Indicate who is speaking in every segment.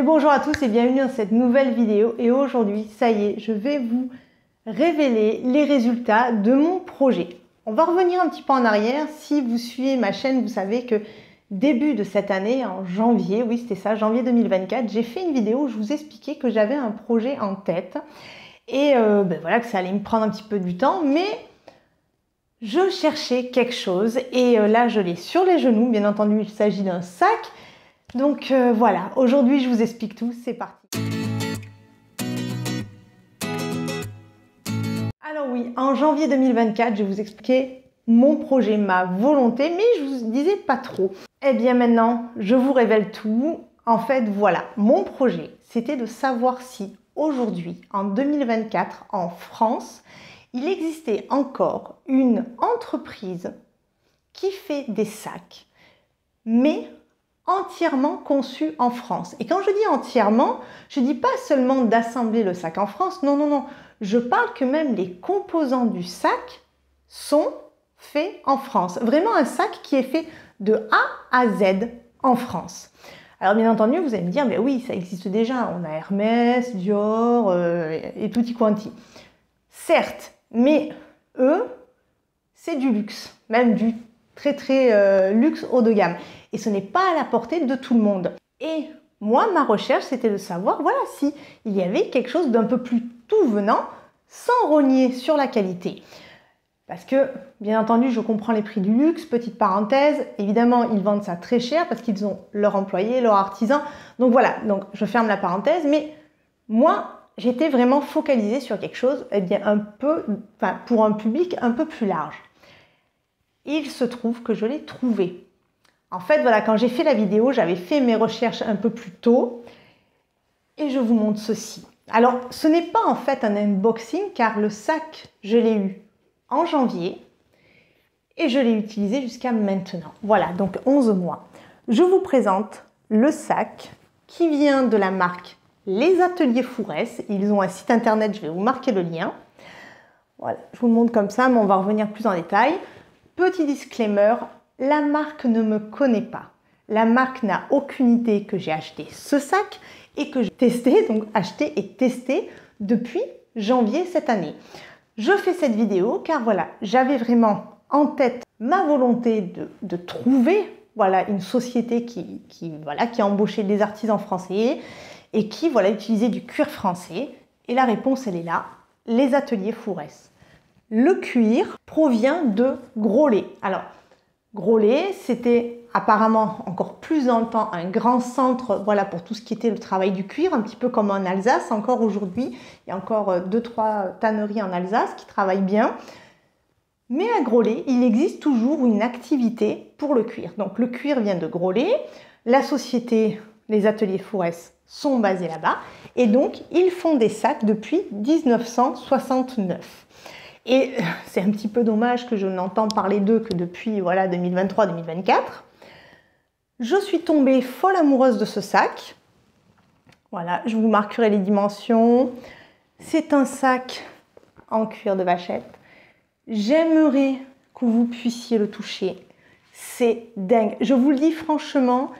Speaker 1: Et bonjour à tous et bienvenue dans cette nouvelle vidéo. Et aujourd'hui, ça y est, je vais vous révéler les résultats de mon projet. On va revenir un petit peu en arrière. Si vous suivez ma chaîne, vous savez que début de cette année, en janvier, oui c'était ça, janvier 2024, j'ai fait une vidéo où je vous expliquais que j'avais un projet en tête. Et voilà, que ça allait me prendre un petit peu du temps, mais je cherchais quelque chose. Et là, je l'ai sur les genoux. Bien entendu, il s'agit d'un sac. Donc voilà, aujourd'hui je vous explique tout, c'est parti. Alors oui, en janvier 2024, je vais vous expliquer mon projet, ma volonté, mais je vous disais pas trop. Eh bien maintenant, je vous révèle tout. En fait, voilà, mon projet, c'était de savoir si aujourd'hui, en 2024, en France, il existait encore une entreprise qui fait des sacs, mais entièrement conçu en France. Et quand je dis entièrement, je ne dis pas seulement d'assembler le sac en France, non, non, non. Je parle que même les composants du sac sont faits en France. Vraiment un sac qui est fait de A à Z en France. Alors bien entendu, vous allez me dire, mais oui, ça existe déjà. On a Hermès, Dior et tutti quanti. Certes, mais eux, c'est du luxe, même du très luxe haut de gamme. Et ce n'est pas à la portée de tout le monde. Et moi, ma recherche, c'était de savoir, voilà, si il y avait quelque chose d'un peu plus tout venant, sans rogner sur la qualité. Parce que, bien entendu, je comprends les prix du luxe, petite parenthèse, évidemment, ils vendent ça très cher parce qu'ils ont leurs employés, leurs artisans. Donc voilà, donc je ferme la parenthèse, mais moi, j'étais vraiment focalisée sur quelque chose, eh bien, pour un public un peu plus large. Il se trouve que je l'ai trouvé. En fait, voilà, quand j'ai fait la vidéo, j'avais fait mes recherches un peu plus tôt et je vous montre ceci. Alors, ce n'est pas en fait un unboxing car le sac, je l'ai eu en janvier et je l'ai utilisé jusqu'à maintenant. Voilà, donc 11 mois. Je vous présente le sac qui vient de la marque Les Ateliers Fourès. Ils ont un site internet, je vais vous marquer le lien. Voilà, je vous le montre comme ça, mais on va revenir plus en détail. Petit disclaimer, la marque ne me connaît pas. La marque n'a aucune idée que j'ai acheté ce sac et que j'ai testé, donc acheté et testé depuis janvier cette année. Je fais cette vidéo car voilà, j'avais vraiment en tête ma volonté de trouver voilà, une société qui a embauché des artisans français et qui voilà, utilisait du cuir français. Et la réponse, elle est là, Les Ateliers Fourès. Le cuir provient de Groslay. Alors, Groslay, c'était apparemment encore plus dans le temps un grand centre voilà, pour tout ce qui était le travail du cuir, un petit peu comme en Alsace. Encore aujourd'hui, il y a encore 2-3 tanneries en Alsace qui travaillent bien. Mais à Groslay, il existe toujours une activité pour le cuir. Donc le cuir vient de Groslay, la société, les ateliers Fourès sont basés là-bas et donc ils font des sacs depuis 1969. Et c'est un petit peu dommage que je n'entends parler d'eux que depuis voilà, 2023-2024. Je suis tombée folle amoureuse de ce sac. Voilà, je vous marquerai les dimensions. C'est un sac en cuir de vachette. J'aimerais que vous puissiez le toucher. C'est dingue. Je vous le dis franchement,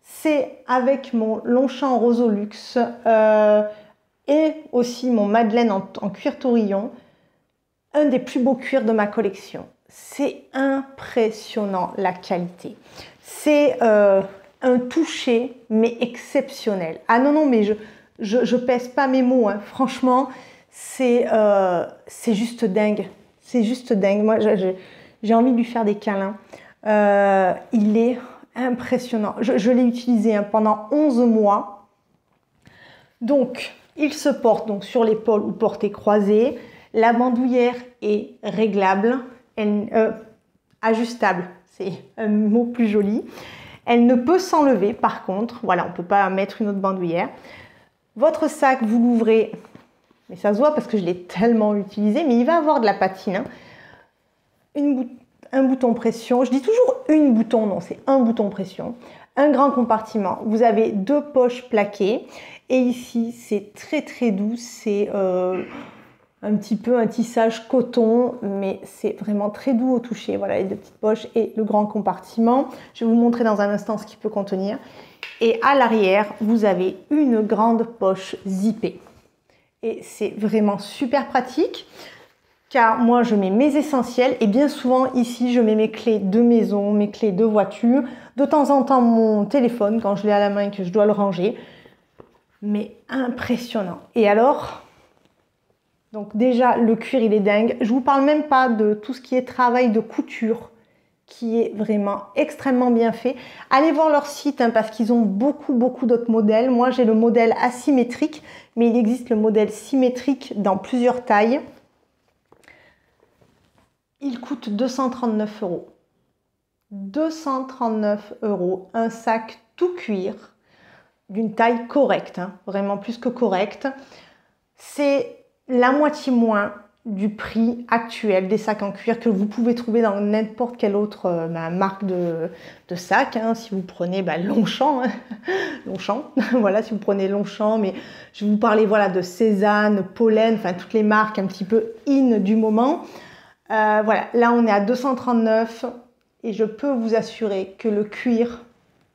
Speaker 1: c'est avec mon Longchamp Rosolux et aussi mon Madeleine en cuir taurillon. Un des plus beaux cuirs de ma collection. C'est impressionnant la qualité. C'est un toucher mais exceptionnel. Ah non, non, mais je pèse pas mes mots. Hein. Franchement, c'est juste dingue. C'est juste dingue. Moi, j'ai envie de lui faire des câlins. Il est impressionnant. Je l'ai utilisé hein, pendant 11 mois. Donc, il se porte donc, sur l'épaule ou portée croisée. La bandoulière est réglable, ajustable, c'est un mot plus joli. Elle ne peut s'enlever par contre, voilà, on ne peut pas mettre une autre bandoulière. Votre sac, vous l'ouvrez, mais ça se voit parce que je l'ai tellement utilisé, mais il va avoir de la patine. Hein. Un bouton pression, je dis toujours une bouton, non, c'est un bouton pression. Un grand compartiment, vous avez 2 poches plaquées et ici c'est très doux, c'est un petit peu un tissage coton, mais c'est vraiment très doux au toucher. Voilà les 2 petites poches et le grand compartiment. Je vais vous montrer dans un instant ce qu'il peut contenir. Et à l'arrière, vous avez une grande poche zippée. Et c'est vraiment super pratique, car moi je mets mes essentiels et bien souvent ici je mets mes clés de maison, mes clés de voiture, de temps en temps mon téléphone quand je l'ai à la main et que je dois le ranger. Mais impressionnant. Et alors, donc déjà le cuir il est dingue. Je vous parle même pas de tout ce qui est travail de couture, qui est vraiment extrêmement bien fait. Allez voir leur site hein, parce qu'ils ont beaucoup d'autres modèles. Moi j'ai le modèle asymétrique, mais il existe le modèle symétrique dans plusieurs tailles. Il coûte 239 €. 239 €, un sac tout cuir, d'une taille correcte, hein, vraiment plus que correcte. C'est la moitié moins du prix actuel des sacs en cuir que vous pouvez trouver dans n'importe quelle autre marque de sac. Hein. Si vous prenez Longchamp, hein. Longchamp, voilà, si vous prenez Longchamp, mais je vais vous parler voilà, de Cézanne, Pollen, enfin toutes les marques un petit peu in du moment. Voilà, là on est à 239 et je peux vous assurer que le cuir,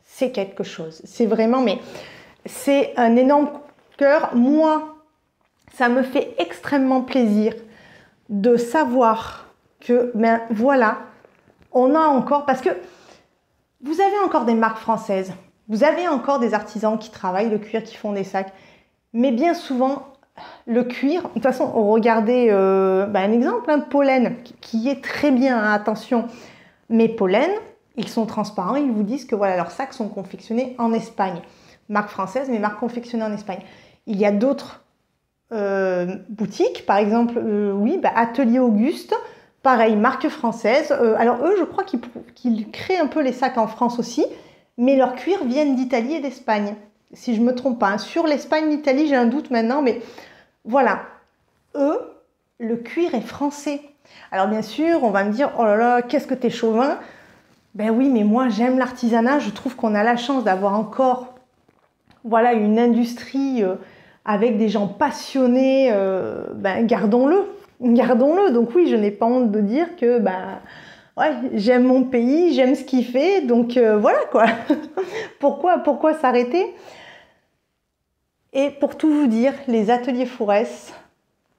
Speaker 1: c'est quelque chose. C'est vraiment, mais c'est un énorme cœur. Moi, ça me fait extrêmement plaisir de savoir que, ben voilà, on a encore, parce que vous avez encore des marques françaises, vous avez encore des artisans qui travaillent le cuir, qui font des sacs, mais bien souvent, le cuir, de toute façon, regardez un exemple, hein, Pollen, qui est très bien, hein, attention, mais Pollen, ils sont transparents, ils vous disent que voilà, leurs sacs sont confectionnés en Espagne. Marque française, mais marque confectionnée en Espagne. Il y a d'autres boutiques, par exemple, Atelier Auguste, pareil, marque française. Alors eux, je crois qu'ils créent un peu les sacs en France aussi, mais leurs cuirs viennent d'Italie et d'Espagne, si je ne me trompe pas. Hein. Sur l'Espagne, l'Italie, j'ai un doute maintenant, mais voilà. Eux, le cuir est français. Alors bien sûr, on va me dire, oh là là, qu'est-ce que t'es chauvin? Ben oui, mais moi, j'aime l'artisanat. Je trouve qu'on a la chance d'avoir encore voilà, une industrie avec des gens passionnés, gardons-le, gardons-le. Donc oui, je n'ai pas honte de dire que ouais, j'aime mon pays, j'aime ce qu'il fait, donc voilà quoi. Pourquoi s'arrêter? Et pour tout vous dire, les ateliers Fourès,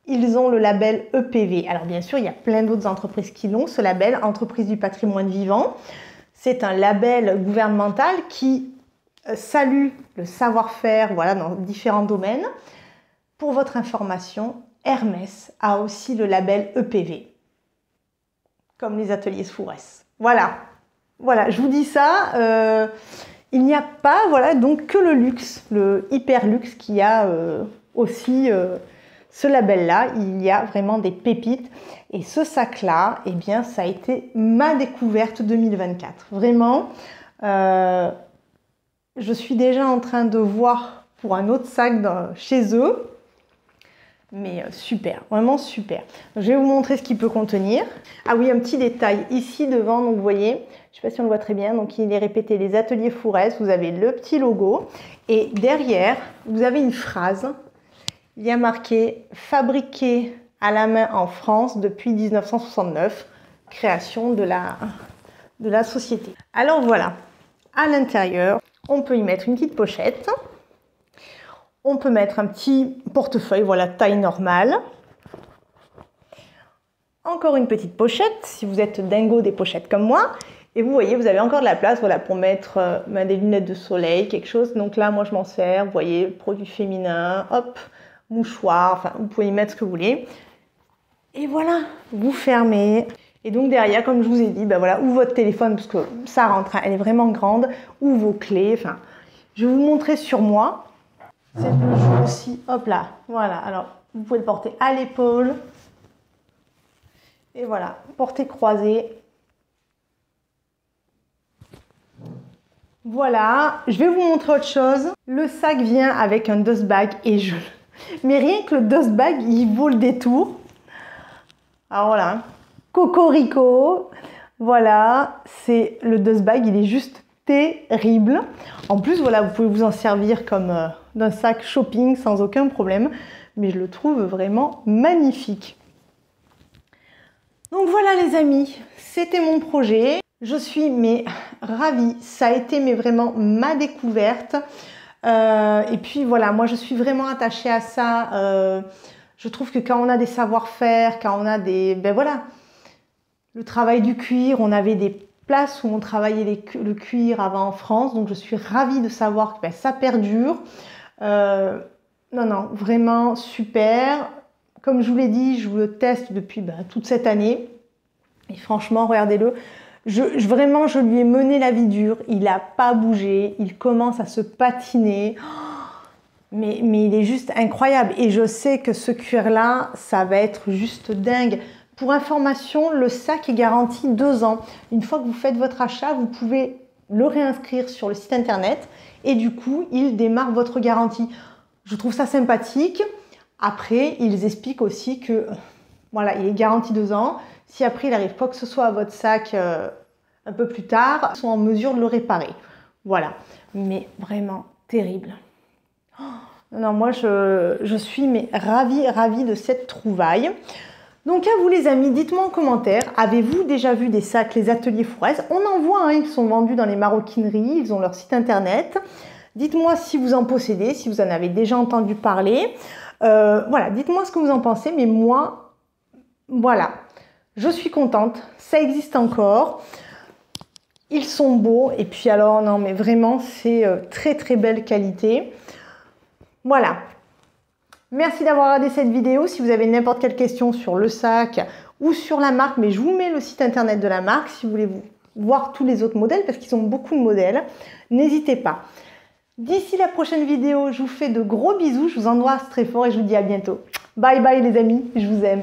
Speaker 1: ils ont le label EPV. Alors bien sûr, il y a plein d'autres entreprises qui l'ont, ce label, Entreprise du patrimoine vivant. C'est un label gouvernemental qui salue le savoir-faire voilà, dans différents domaines. Pour votre information, Hermès a aussi le label EPV, comme les ateliers Fourès. Voilà, je vous dis ça. Il n'y a pas voilà, donc que le luxe, le hyper luxe qui a aussi ce label-là. Il y a vraiment des pépites. Et ce sac-là, eh bien, ça a été ma découverte 2024. Vraiment, je suis déjà en train de voir pour un autre sac chez eux. Mais super, vraiment super. Je vais vous montrer ce qu'il peut contenir. Ah oui, un petit détail ici devant, donc vous voyez, je ne sais pas si on le voit très bien, donc il est répété les ateliers Fourès, vous avez le petit logo et derrière, vous avez une phrase. Il y a marqué « Fabriqué à la main en France depuis 1969, création de la société ». Alors voilà, à l'intérieur, on peut y mettre une petite pochette. On peut mettre un petit portefeuille, voilà, taille normale. Encore une petite pochette, si vous êtes dingo des pochettes comme moi. Et vous voyez, vous avez encore de la place voilà, pour mettre des lunettes de soleil, quelque chose. Donc là, moi, je m'en sers. Vous voyez, produits féminins, hop, mouchoir. Enfin, vous pouvez y mettre ce que vous voulez. Et voilà, vous fermez. Et donc derrière, comme je vous ai dit, voilà, ou votre téléphone, parce que ça rentre, hein, elle est vraiment grande, ou vos clés. Enfin, je vais vous montrer sur moi. C'est le jeu aussi, hop là, voilà, alors vous pouvez le porter à l'épaule, et voilà, portée croisée. Voilà, je vais vous montrer autre chose. Le sac vient avec un dust bag et mais rien que le dust bag, il vaut le détour. Alors voilà, cocorico, voilà, c'est le dust bag, il est juste terrible. En plus, voilà, vous pouvez vous en servir comme d'un sac shopping sans aucun problème, mais je le trouve vraiment magnifique. Donc voilà les amis, c'était mon projet. Je suis mais ravie, ça a été mais vraiment ma découverte. Et puis voilà, moi je suis vraiment attachée à ça. Je trouve que quand on a des savoir-faire, quand on a des... Ben voilà, le travail du cuir, on avait des places où on travaillait le cuir avant en France, donc je suis ravie de savoir que ben, ça perdure. Non, vraiment super. Comme je vous l'ai dit, je vous le teste depuis toute cette année. Et franchement, regardez-le. Vraiment, je lui ai mené la vie dure. Il n'a pas bougé. Il commence à se patiner. Mais il est juste incroyable. Et je sais que ce cuir-là, ça va être juste dingue. Pour information, le sac est garanti 2 ans. Une fois que vous faites votre achat, vous pouvez le réinscrire sur le site internet. Et du coup, il démarre votre garantie. Je trouve ça sympathique. Après, ils expliquent aussi que voilà, il est garanti 2 ans. Si après il arrive quoi que ce soit à votre sac un peu plus tard, ils sont en mesure de le réparer. Voilà. Mais vraiment terrible. Oh, non, moi je suis mais ravie de cette trouvaille. Donc à vous les amis, dites-moi en commentaire, avez-vous déjà vu des sacs les ateliers Forez? On en voit, hein, ils sont vendus dans les maroquineries, ils ont leur site internet. Dites-moi si vous en possédez, si vous en avez déjà entendu parler. Voilà, dites-moi ce que vous en pensez, mais moi, voilà, je suis contente, ça existe encore. Ils sont beaux, et puis alors, non, mais vraiment, c'est très belle qualité. Voilà. Merci d'avoir regardé cette vidéo. Si vous avez n'importe quelle question sur le sac ou sur la marque, mais je vous mets le site internet de la marque si vous voulez voir tous les autres modèles, parce qu'ils ont beaucoup de modèles. N'hésitez pas. D'ici la prochaine vidéo, je vous fais de gros bisous, je vous embrasse très fort et je vous dis à bientôt. Bye bye les amis, je vous aime.